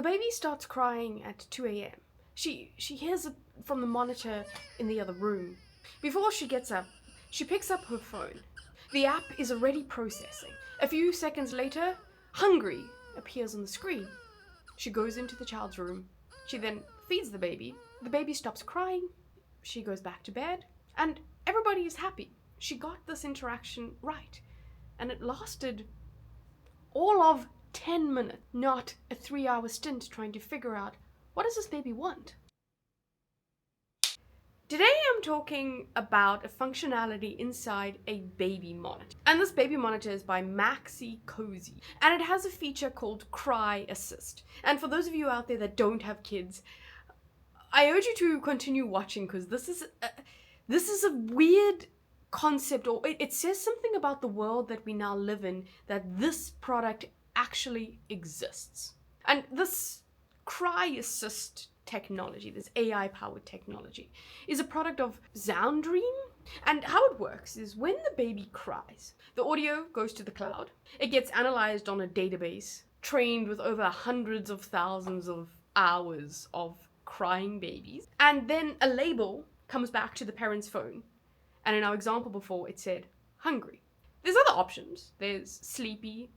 baby starts crying at 2 a.m. She hears it from the monitor in the other room. Before she gets up, she picks up her phone. The app is already processing. A few seconds later, hungry appears on the screen. She goes into the child's room. She then feeds the baby. The baby stops crying. She goes back to bed. And everybody is happy. She got this interaction right. And it lasted all of 10 minutes, not a 3-hour stint trying to figure out, what does this baby want? Today I'm talking about a functionality inside a baby monitor. And this baby monitor is by Maxi-Cosi. And it has a feature called CryAssist. And for those of you out there that don't have kids, I urge you to continue watching, because this is a weird concept, or it says something about the world that we now live in, that this product actually exists. And this CryAssist technology, this AI-powered technology, is a product of Soundream. And how it works is when the baby cries, the audio goes to the cloud. It gets analyzed on a database, trained with over hundreds of thousands of hours of crying babies. And then a label comes back to the parent's phone. And in our example before, it said hungry. There's other options. There's sleepy,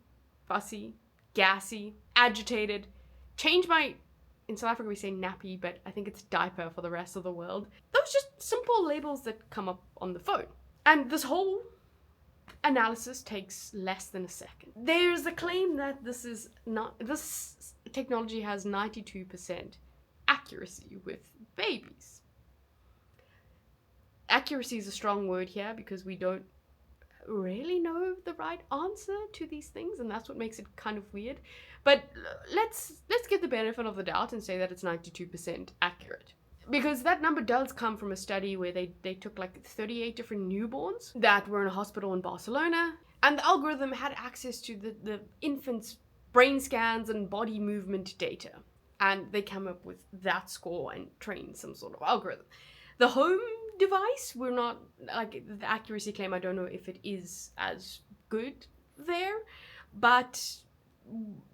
fussy, gassy, agitated. In South Africa we say nappy, but I think it's diaper for the rest of the world. Those just simple labels that come up on the phone. And this whole analysis takes less than a second. There's a claim that this technology has 92% accuracy with babies. Accuracy is a strong word here because we don't really know the right answer to these things, and that's what makes it kind of weird. But let's get the benefit of the doubt and say that it's 92% accurate, because that number does come from a study where they took like 38 different newborns that were in a hospital in Barcelona, and the algorithm had access to the infant's brain scans and body movement data, and they came up with that score and trained some sort of algorithm. The home device, we're not, like, the accuracy claim, I don't know if it is as good there, but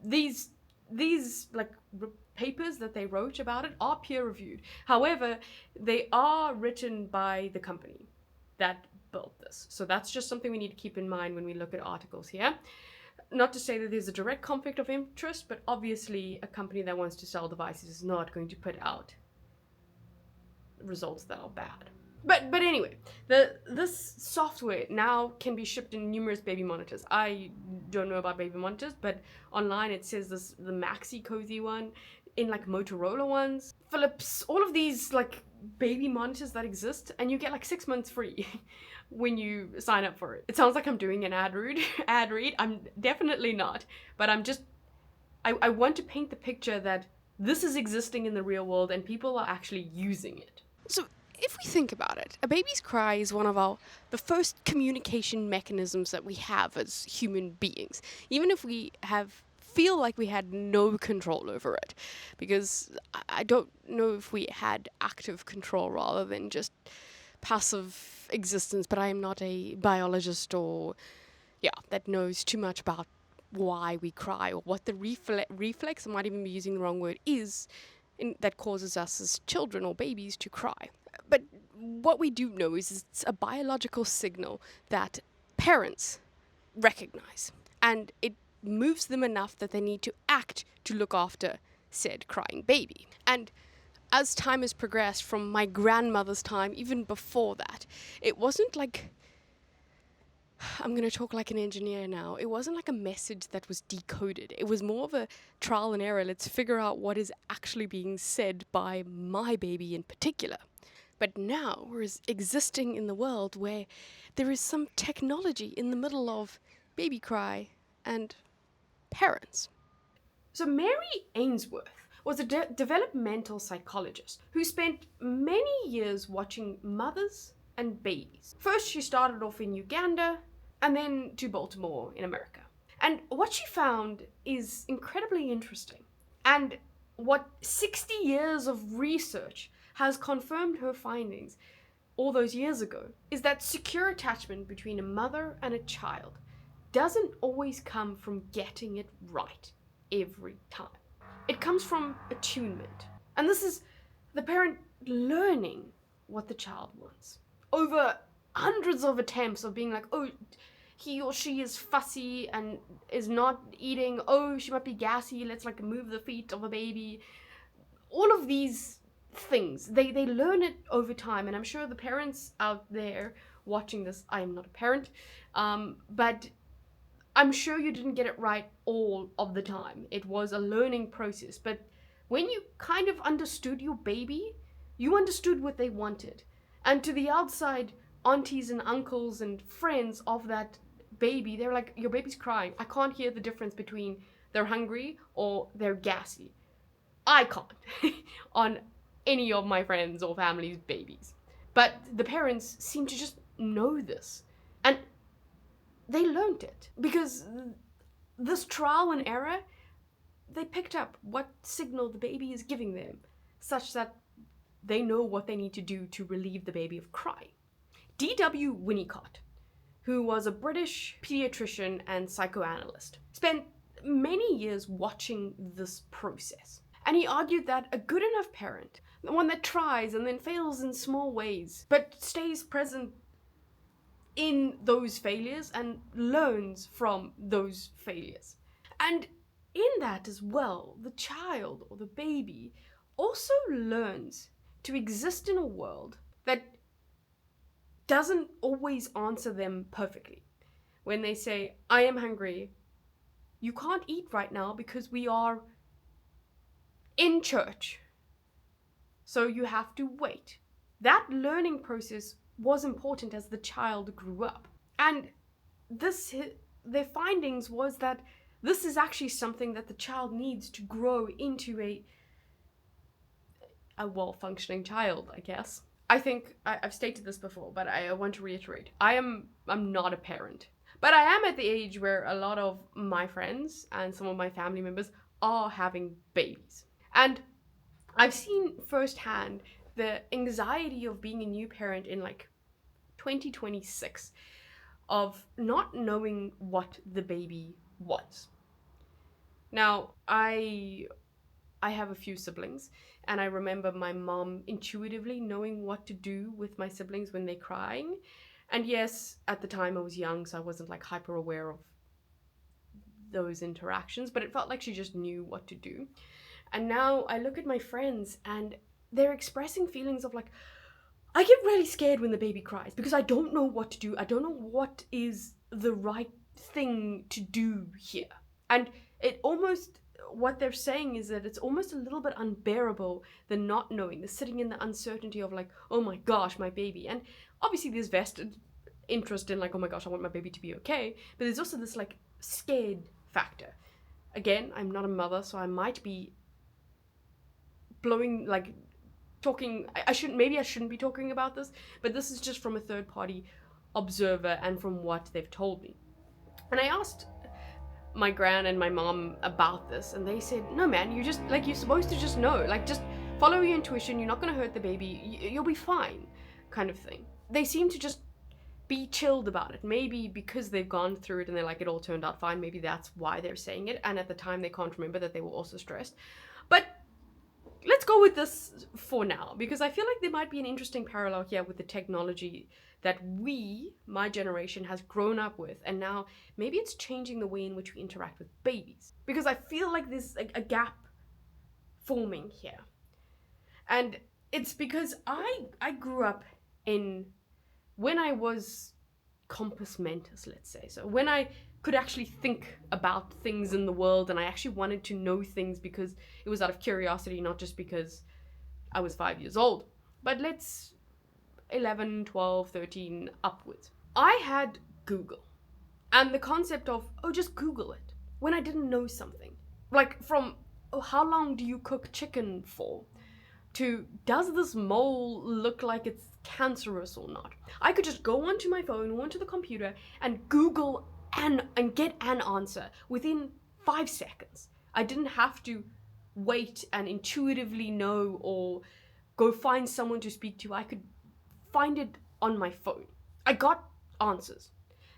these like papers that they wrote about it are peer reviewed. However, they are written by the company that built this. So that's just something we need to keep in mind when we look at articles here. Not to say that there's a direct conflict of interest, but obviously a company that wants to sell devices is not going to put out results that are bad. But anyway, this software now can be shipped in numerous baby monitors. I don't know about baby monitors, but online it says the Maxi-Cosi one, in like Motorola ones, Philips, all of these like baby monitors that exist, and you get like 6 months free when you sign up for it. It sounds like I'm doing an ad read. I'm definitely not, but I want to paint the picture that this is existing in the real world and people are actually using it. So if we think about it, a baby's cry is one of the first communication mechanisms that we have as human beings, even if we feel like we had no control over it, because I don't know if we had active control rather than just passive existence, but I am not a biologist that knows too much about why we cry or what the reflex, I might even be using the wrong word, is that causes us as children or babies to cry. But what we do know is it's a biological signal that parents recognize, and it moves them enough that they need to act to look after said crying baby. And as time has progressed, from my grandmother's time, even before that, it wasn't like, I'm going to talk like an engineer now, it wasn't like a message that was decoded. It was more of a trial and error. Let's figure out what is actually being said by my baby in particular. But now we're existing in the world where there is some technology in the middle of baby cry and parents. So Mary Ainsworth was a developmental psychologist who spent many years watching mothers and babies. First, she started off in Uganda and then to Baltimore in America. And what she found is incredibly interesting. And what 60 years of research has confirmed her findings all those years ago is that secure attachment between a mother and a child doesn't always come from getting it right every time. it comes from attunement. And this is the parent learning what the child wants over hundreds of attempts of being like, oh, he or she is fussy and is not eating. Oh, she might be gassy. Let's like move the feet of a baby. All of these things, they learn it over time. And I'm sure the parents out there watching this, I am not a parent, but I'm sure you didn't get it right all of the time. It was a learning process. But when you kind of understood your baby, you understood what they wanted. And to the outside aunties and uncles and friends of that baby, they're like, your baby's crying. I can't hear the difference between they're hungry or they're gassy. I can't on any of my friends or family's babies. But the parents seem to just know this. And they learned it because this trial and error, they picked up what signal the baby is giving them, such that they know what they need to do to relieve the baby of crying. D.W. Winnicott, who was a British pediatrician and psychoanalyst, spent many years watching this process. And he argued that a good enough parent, the one that tries and then fails in small ways, but stays present in those failures and learns from those failures. And in that as well, the child or the baby also learns to exist in a world that doesn't always answer them perfectly. When they say, I am hungry, you can't eat right now because we are in church, so you have to wait. That learning process was important as the child grew up. And their findings was that this is actually something that the child needs to grow into a well-functioning child, I guess. I think I've stated this before, but I want to reiterate. I'm not a parent, but I am at the age where a lot of my friends and some of my family members are having babies. And I've seen firsthand the anxiety of being a new parent in like 2026, of not knowing what the baby wants. Now, I have a few siblings, and I remember my mom intuitively knowing what to do with my siblings when they're crying. And yes, at the time I was young, so I wasn't like hyper aware of those interactions, but it felt like she just knew what to do. And now I look at my friends and they're expressing feelings of like, I get really scared when the baby cries because I don't know what to do. I don't know what is the right thing to do here. And it almost, what they're saying is that it's almost a little bit unbearable, the not knowing, the sitting in the uncertainty of like, oh my gosh, my baby. And obviously there's vested interest in like, oh my gosh, I want my baby to be okay. But there's also this like scared factor. Again, I'm not a mother, so I might be blowing like talking, I shouldn't be talking about this, but this is just from a third party observer and from what they've told me. And I asked my gran and my mom about this, and they said, no man, you're supposed to just know, like just follow your intuition, you're not going to hurt the baby, you'll be fine, kind of thing. They seem to just be chilled about it, maybe because they've gone through it and they're like, it all turned out fine, maybe that's why they're saying it, and at the time they can't remember that they were also stressed. But let's go with this for now, because I feel like there might be an interesting parallel here with the technology that my generation, has grown up with, and now maybe it's changing the way in which we interact with babies. Because I feel like there's a gap forming here. And it's because I grew up when I was compos mentis, let's say. So when I could actually think about things in the world and I actually wanted to know things because it was out of curiosity, not just because I was 5 years old. But let's 11, 12, 13 upwards. I had Google and the concept of, just Google it when I didn't know something. Like from, how long do you cook chicken for? To, does this mole look like it's cancerous or not? I could just go onto my phone, onto the computer and Google and get an answer within 5 seconds. I didn't have to wait and intuitively know or go find someone to speak to. I could find it on my phone. I got answers.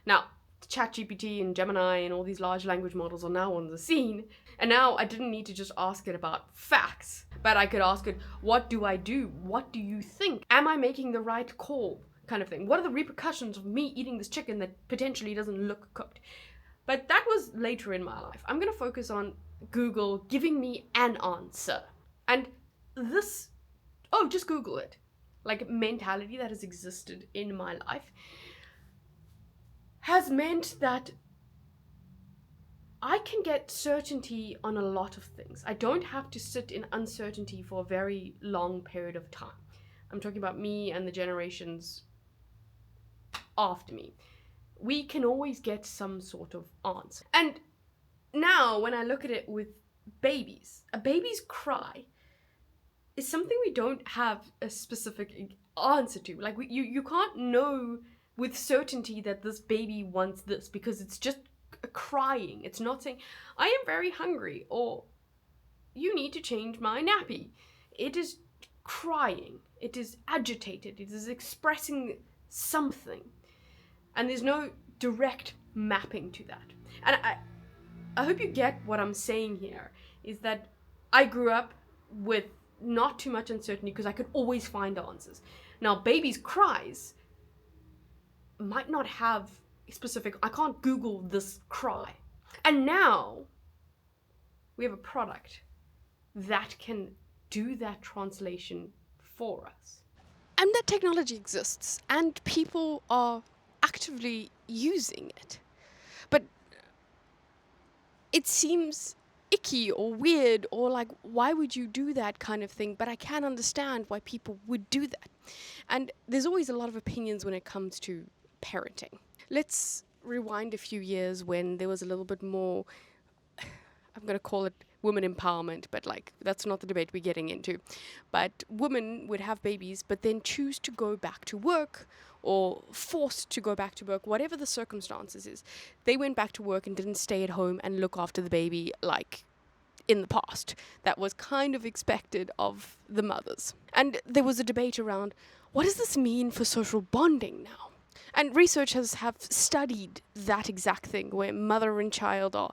Now, ChatGPT and Gemini and all these large language models are now on the scene. And now I didn't need to just ask it about facts, but I could ask it, what do I do? What do you think? Am I making the right call? Kind of thing. What are the repercussions of me eating this chicken that potentially doesn't look cooked? But that was later in my life. I'm going to focus on Google giving me an answer. And this, oh, just Google it. Like, mentality that has existed in my life has meant that I can get certainty on a lot of things. I don't have to sit in uncertainty for a very long period of time. I'm talking about me and the generations after me. We can always get some sort of answer. And now when I look at it with babies, a baby's cry is something we don't have a specific answer to. Like, you can't know with certainty that this baby wants this, because it's just crying. It's not saying, I am very hungry, or you need to change my nappy. It is crying. It is agitated. It is expressing something. And there's no direct mapping to that. And I hope you get what I'm saying here, is that I grew up with not too much uncertainty because I could always find answers. Now, babies' cries might not have specific, I can't Google this cry. And now we have a product that can do that translation for us. And that technology exists, and people are actively using it. But it seems icky or weird, or like, why would you do that kind of thing? But I can understand why people would do that. And there's always a lot of opinions when it comes to parenting. Let's rewind a few years when there was a little bit more, I'm going to call it women empowerment, but like, that's not the debate we're getting into. But women would have babies, but then choose to go back to work, or forced to go back to work, whatever the circumstances is. They went back to work and didn't stay at home and look after the baby like in the past. That was kind of expected of the mothers. And there was a debate around, what does this mean for social bonding now? And researchers have studied that exact thing, where mother and child are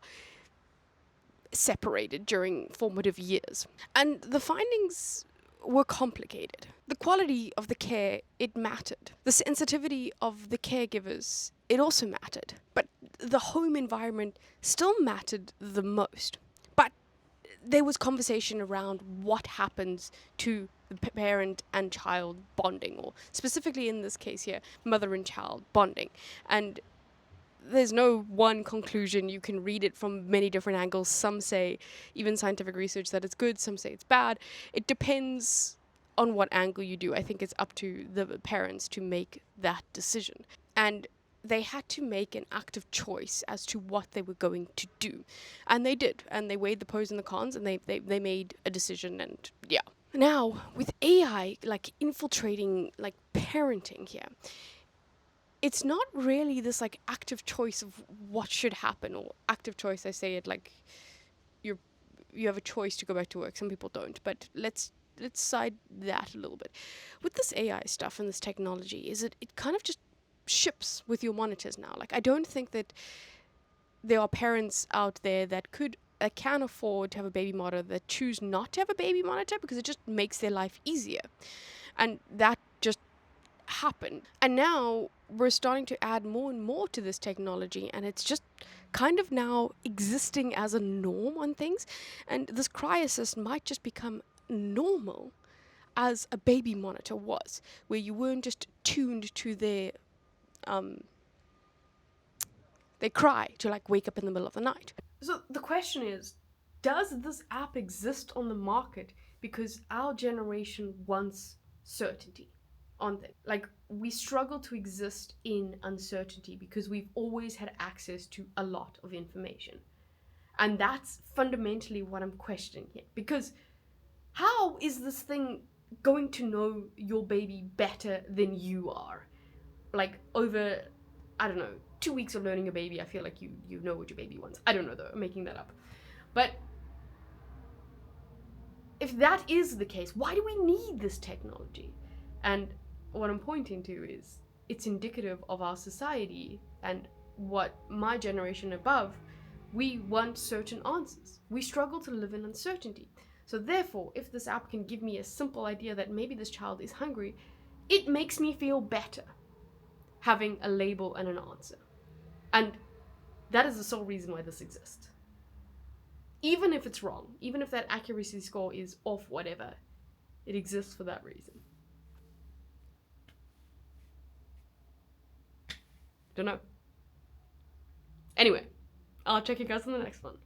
separated during formative years. And the findings were complicated. The quality of the care, it mattered. The sensitivity of the caregivers, it also mattered. But the home environment still mattered the most. But there was conversation around what happens to the parent and child bonding, or specifically in this case here, mother and child bonding. And there's no one conclusion. You can read it from many different angles. Some say, even scientific research, that it's good. Some say it's bad. It depends on what angle you do. I think it's up to the parents to make that decision. And they had to make an active choice as to what they were going to do. And they did. And they weighed the pros and the cons, and they made a decision, and yeah. Now, with AI, like, infiltrating, like, parenting here, it's not really this like active choice of what should happen, or active choice, I say it like you have a choice to go back to work. Some people don't, but let's side that a little bit. With this AI stuff and this technology, is it kind of just ships with your monitors now. Like, I don't think that there are parents out there that can afford to have a baby monitor that choose not to have a baby monitor because it just makes their life easier. And that just happened. And now we're starting to add more and more to this technology, and it's just kind of now existing as a norm on things. And this CryAssist might just become normal as a baby monitor was, where you weren't just tuned to their cry to like wake up in the middle of the night. So the question is, does this app exist on the market because our generation wants certainty on things? Like, we struggle to exist in uncertainty because we've always had access to a lot of information. And that's fundamentally what I'm questioning here. Because how is this thing going to know your baby better than you are? Like, over, I don't know, 2 weeks of learning a baby, I feel like you know what your baby wants. I don't know though, I'm making that up. But if that is the case, why do we need this technology? And what I'm pointing to is, it's indicative of our society and what my generation above, we want certain answers. We struggle to live in uncertainty. So therefore, if this app can give me a simple idea that maybe this child is hungry, it makes me feel better having a label and an answer. And that is the sole reason why this exists. Even if it's wrong, even if that accuracy score is off whatever, it exists for that reason. Don't know. Anyway, I'll check you guys in the next one.